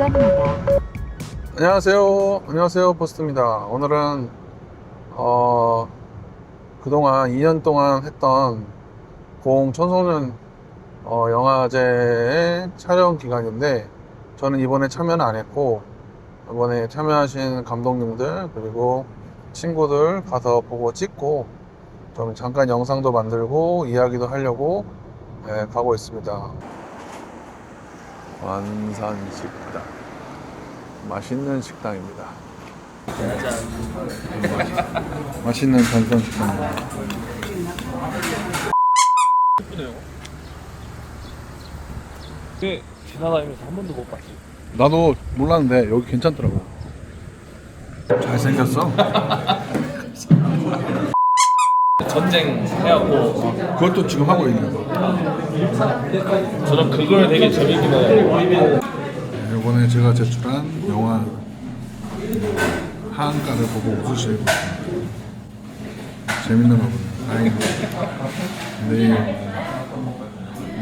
구간입니다. 안녕하세요 포스트입니다. 오늘은 그동안 2년 동안 했던 고흥청소년 영화제의 촬영 기간인데, 저는 이번에 참여는 안 했고, 이번에 참여하신 감독님들 그리고 친구들 가서 보고 찍고, 저는 잠깐 영상도 만들고 이야기도 하려고 가고 있습니다. 완산식당, 맛있는 식당입니다. 맛있는 전산식당입니다. 예쁘네요. 네, 지나다니면서 한 번도 못 봤지. 나도 몰랐는데 여기 괜찮더라고. 잘생겼어. 전쟁 해갖고 그것도 지금 하고 있는 거. 저는 그걸 되게 재밌게 봐요. 이번에 제가 제출한 영화 하한가를 보고 웃으시고 재밌는 거 보네요. 다행히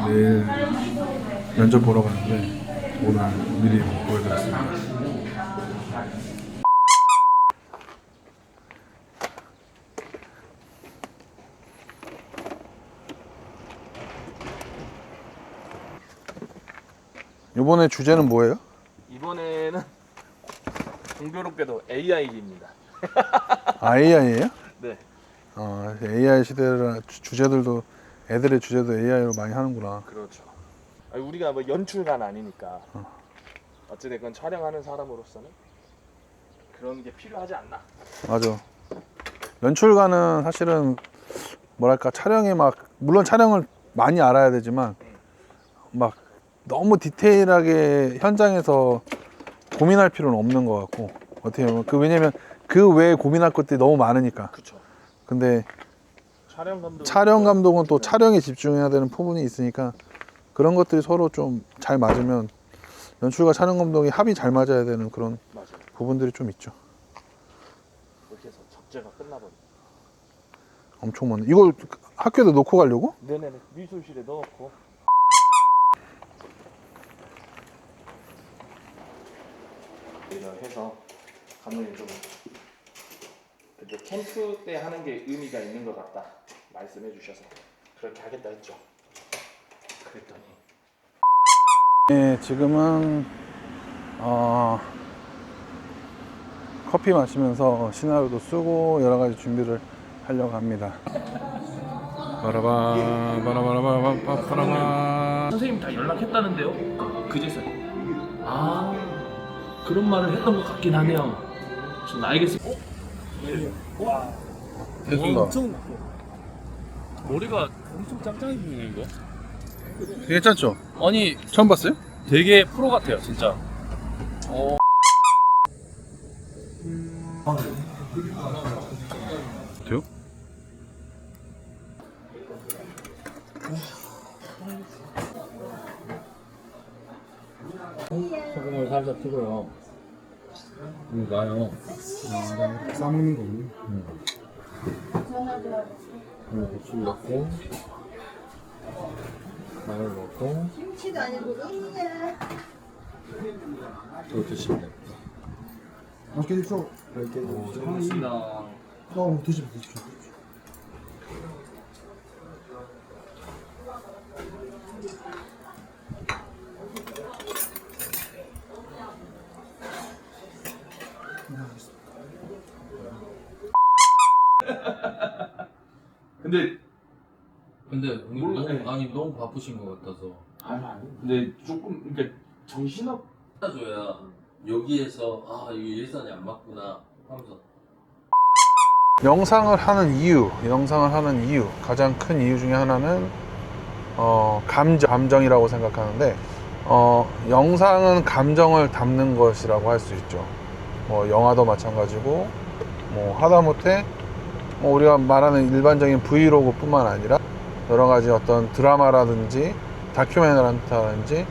내일 면접 보러 가는데 오늘 미리 보여드렸습니다. 이번에 주제는 뭐예요? 이번에는 공교롭게도 AI입니다. AI예요? 네. AI 시대라 주제들도, 애들의 주제도 AI로 많이 하는구나. 그렇죠. 아니, 우리가 뭐 연출가는 아니니까 어찌됐건 촬영하는 사람으로서는 그런 게 필요하지 않나. 맞아. 연출가는 사실은 뭐랄까, 촬영에 물론 촬영을 많이 알아야 되지만 막 너무 디테일하게 현장에서 고민할 필요는 없는 것 같고, 어떻게 보면 왜냐면 그 외에 고민할 것들이 너무 많으니까. 그렇죠. 근데 촬영 감독은 또 촬영에 집중해야 되는 부분이 있으니까 그런 것들이 서로 좀 잘 맞으면, 연출과 촬영 감독이 합이 잘 맞아야 되는 그런 맞아요. 부분들이 좀 있죠. 이렇게 해서 적재가 끝나버려. 엄청 많네. 이걸 학교에다 놓고 가려고? 네네네. 미술실에 넣어놓고. 해서 감독님 좀 그때 캠프 때 하는 게 의미가 있는 것 같다 말씀해 주셔서 그렇게 하겠다 했죠. 그랬더니 네, 지금은 커피 마시면서 시나리오도 쓰고 여러 가지 준비를 하려고 합니다. 바라바. 선생님 다 연락했다는데요? 그제서요. 아 그런 말을 했던 것 같긴 하네요. 전 알겠습니다. 와 됐습니다. 머리가 엄청 짱짱해 보이네 이거. 괜찮죠? 아니 처음 봤어요? 되게 프로 같아요 진짜. 돼요? 소금을 살짝 찍어요. 이거 나요. 싸먹는 거군요. 그리고 고추 넣고 마늘 넣고 김치도 아니고 은이야. 이거 드시면 돼요. 맛있게 드십시오. 잘 먹겠습니다. 드십시오. 근데 몰라. 너무 아니 너무 바쁘신 것 같아서 아니 근데 조금 이렇게 정신없 줘야 여기에서 아 이거 예산이 안 맞구나 하면서 영상을 하는 이유, 가장 큰 이유 중에 하나는 감정이라고 생각하는데, 영상은 감정을 담는 것이라고 할 수 있죠. 뭐 영화도 마찬가지고, 뭐 하다못해 뭐 우리가 말하는 일반적인 브이로그 뿐만 아니라 여러 가지 어떤 드라마라든지 다큐멘터리라든지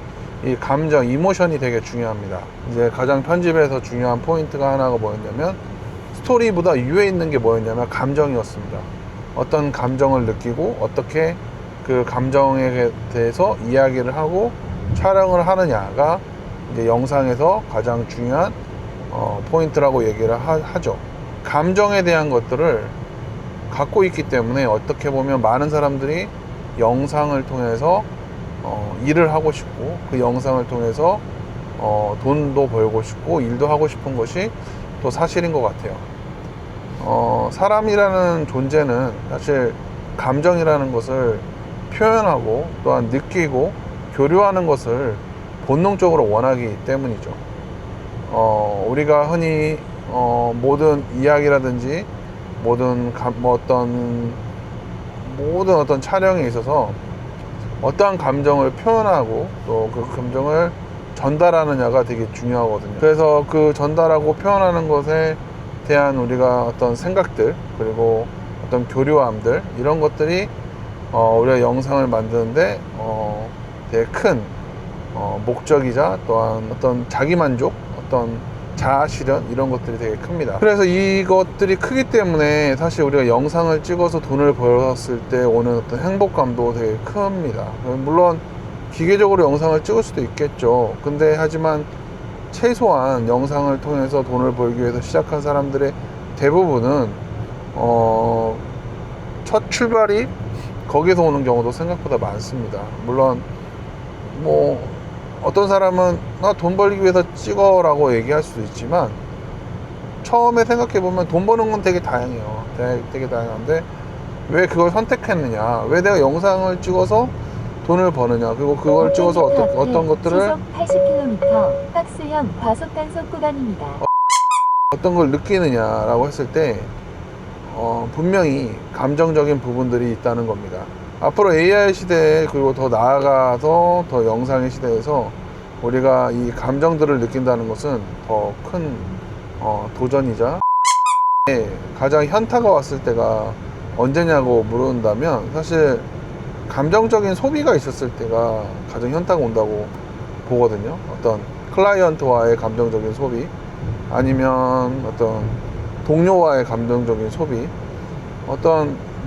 이 감정, 이모션이 되게 중요합니다. 이제 가장 편집에서 중요한 포인트가 하나가 뭐였냐면, 스토리보다 위에 있는 게 뭐였냐면 감정이었습니다. 어떤 감정을 느끼고 어떻게 그 감정에 대해서 이야기를 하고 촬영을 하느냐가 이제 영상에서 가장 중요한 포인트라고 얘기를 하죠. 감정에 대한 것들을 갖고 있기 때문에 어떻게 보면 많은 사람들이 영상을 통해서 일을 하고 싶고 그 영상을 통해서 돈도 벌고 싶고 일도 하고 싶은 것이 또 사실인 것 같아요. 사람이라는 존재는 사실 감정이라는 것을 표현하고 또한 느끼고 교류하는 것을 본능적으로 원하기 때문이죠. 우리가 흔히 모든 이야기라든지 모든 어떤 촬영에 있어서 어떠한 감정을 표현하고 또 그 감정을 전달하느냐가 되게 중요하거든요. 그래서 그 전달하고 표현하는 것에 대한 우리가 어떤 생각들 그리고 어떤 교류함들 이런 것들이 우리가 영상을 만드는데 되게 큰 목적이자 또한 어떤 자기만족, 어떤 자아실현 이런 것들이 되게 큽니다. 그래서 이것들이 크기 때문에 사실 우리가 영상을 찍어서 돈을 벌었을 때 오는 어떤 행복감도 되게 큽니다. 물론 기계적으로 영상을 찍을 수도 있겠죠. 근데 하지만 최소한 영상을 통해서 돈을 벌기 위해서 시작한 사람들의 대부분은 첫 출발이 거기서 오는 경우도 생각보다 많습니다. 물론 뭐 어떤 사람은 나 돈 벌기 위해서 찍어라고 얘기할 수도 있지만 처음에 생각해보면 돈 버는 건 되게 다양해요. 되게 다양한데 왜 그걸 선택했느냐, 왜 내가 영상을 찍어서 돈을 버느냐, 그리고 그걸 찍어서 어떤 것들을 시속 80km 박스형 과속 단속 구간입니다. 어떤 걸 느끼느냐라고 했을 때 분명히 감정적인 부분들이 있다는 겁니다. 앞으로 AI 시대에 그리고 더 나아가서 더 영상의 시대에서 우리가 이 감정들을 느낀다는 것은 더 큰 도전이자 가장 현타가 왔을 때가 언제냐고 물은다면 사실 감정적인 소비가 있었을 때가 가장 현타가 온다고 보거든요. 어떤 클라이언트와의 감정적인 소비 아니면 어떤 동료와의 감정적인 소비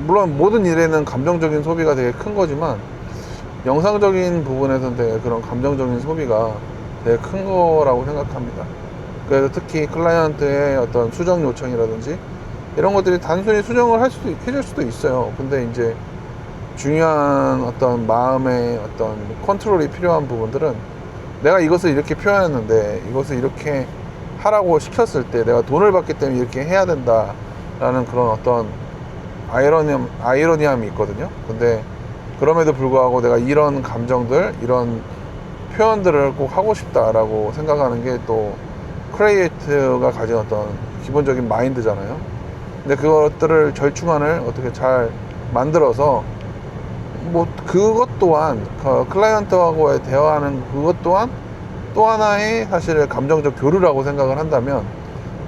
물론 모든 일에는 감정적인 소비가 되게 큰 거지만 영상적인 부분에서는 되게 그런 감정적인 소비가 되게 큰 거라고 생각합니다. 그래서 특히 클라이언트의 어떤 수정 요청이라든지 이런 것들이 단순히 수정을 해줄 수도 있어요. 근데 이제 중요한 어떤 마음의 어떤 컨트롤이 필요한 부분들은 내가 이것을 이렇게 표현했는데 이것을 이렇게 하라고 시켰을 때 내가 돈을 받기 때문에 이렇게 해야 된다라는 그런 어떤 아이러니함이 있거든요. 근데 그럼에도 불구하고 내가 이런 감정들, 이런 표현들을 꼭 하고 싶다라고 생각하는 게 또 크리에이터가 가진 어떤 기본적인 마인드잖아요. 근데 그것들을 절충안을 어떻게 잘 만들어서 뭐 그것 또한 클라이언트하고의 대화하는 그것 또한 또 하나의 사실 감정적 교류라고 생각을 한다면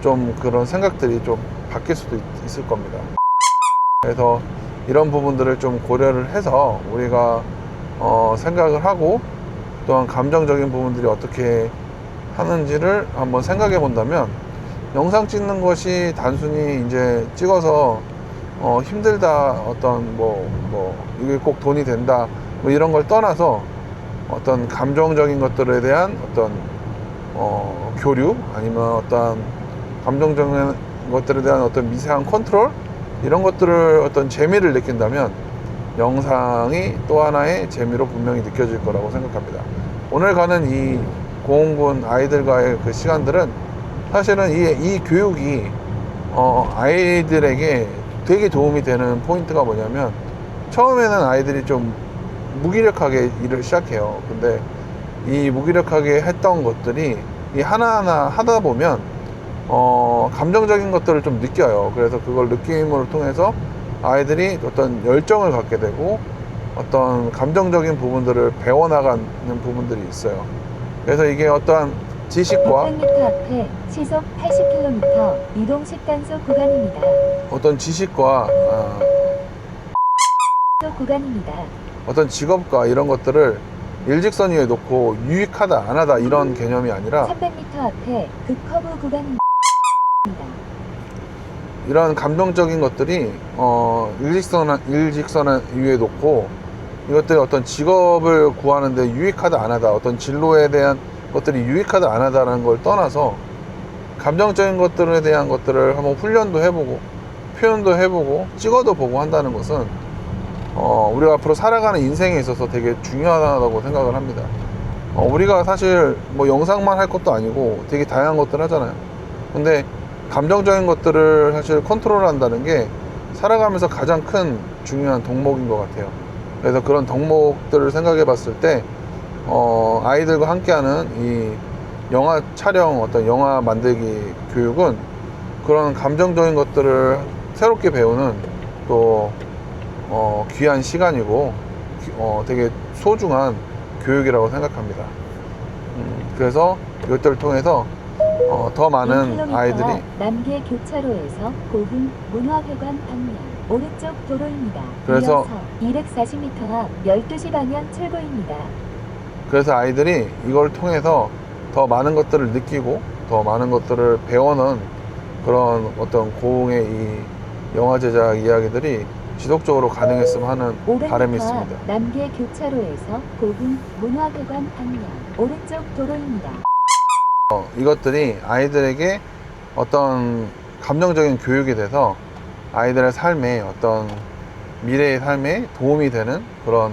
좀 그런 생각들이 좀 바뀔 수도 있을 겁니다. 그래서 이런 부분들을 좀 고려를 해서 우리가 생각을 하고 또한 감정적인 부분들이 어떻게 하는지를 한번 생각해 본다면 영상 찍는 것이 단순히 이제 찍어서 힘들다 어떤 이게 꼭 돈이 된다 뭐 이런 걸 떠나서 어떤 감정적인 것들에 대한 어떤 교류 아니면 어떤 감정적인 것들에 대한 어떤 미세한 컨트롤 이런 것들을 어떤 재미를 느낀다면 영상이 또 하나의 재미로 분명히 느껴질 거라고 생각합니다. 오늘 가는 이 고흥군 아이들과의 그 시간들은 사실은 이 교육이 아이들에게 되게 도움이 되는 포인트가 뭐냐면 처음에는 아이들이 좀 무기력하게 일을 시작해요. 근데 이 무기력하게 했던 것들이 이 하나하나 하다 보면 감정적인 것들을 좀 느껴요. 그래서 그걸 느낌을 통해서 아이들이 어떤 열정을 갖게 되고 어떤 감정적인 부분들을 배워나가는 부분들이 있어요. 그래서 이게 어떠한 지식과 600m 앞에 시속 80km 이동식 단속 구간입니다. 어떤 지식과 구간입니다. 어떤 직업과 이런 것들을 일직선 위에 놓고 유익하다 안 하다 이런 개념이 아니라 300m 앞에 급커브 구간입니다. 이런 감정적인 것들이 일직선 위에 놓고 이것들이 어떤 직업을 구하는데 유익하다 안 하다 어떤 진로에 대한 것들이 유익하다 안 하다라는 걸 떠나서 감정적인 것들에 대한 것들을 한번 훈련도 해보고 표현도 해보고 찍어도 보고 한다는 것은 우리가 앞으로 살아가는 인생에 있어서 되게 중요하다고 생각을 합니다. 우리가 사실 뭐 영상만 할 것도 아니고 되게 다양한 것들 하잖아요. 근데 감정적인 것들을 사실 컨트롤 한다는 게 살아가면서 가장 큰 중요한 덕목인 것 같아요. 그래서 그런 덕목들을 생각해 봤을 때 아이들과 함께하는 이 영화 촬영, 어떤 영화 만들기 교육은 그런 감정적인 것들을 새롭게 배우는 또 귀한 시간이고 되게 소중한 교육이라고 생각합니다. 그래서 이것들을 통해서 더 많은 1km 아이들이 남계 교차로에서 고흥 문화회관 방면 오른쪽 도로입니다. 그래서 이어서 240m 앞 12시 방향 출구입니다. 그래서 아이들이 이걸 통해서 더 많은 것들을 느끼고 더 많은 것들을 배워는 그런 어떤 고흥의 이 영화 제작 이야기들이 지속적으로 가능했으면 하는 바람이 500m 있습니다. 앞 남계 교차로에서 고흥 문화회관 방면 오른쪽 도로입니다. 이것들이 아이들에게 어떤 감정적인 교육이 돼서 아이들의 삶에 어떤 미래의 삶에 도움이 되는 그런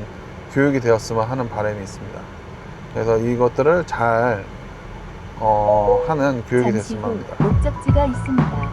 교육이 되었으면 하는 바람이 있습니다. 그래서 이것들을 잘 하는 교육이 잠시 됐으면 후 합니다. 목적지가 있습니다.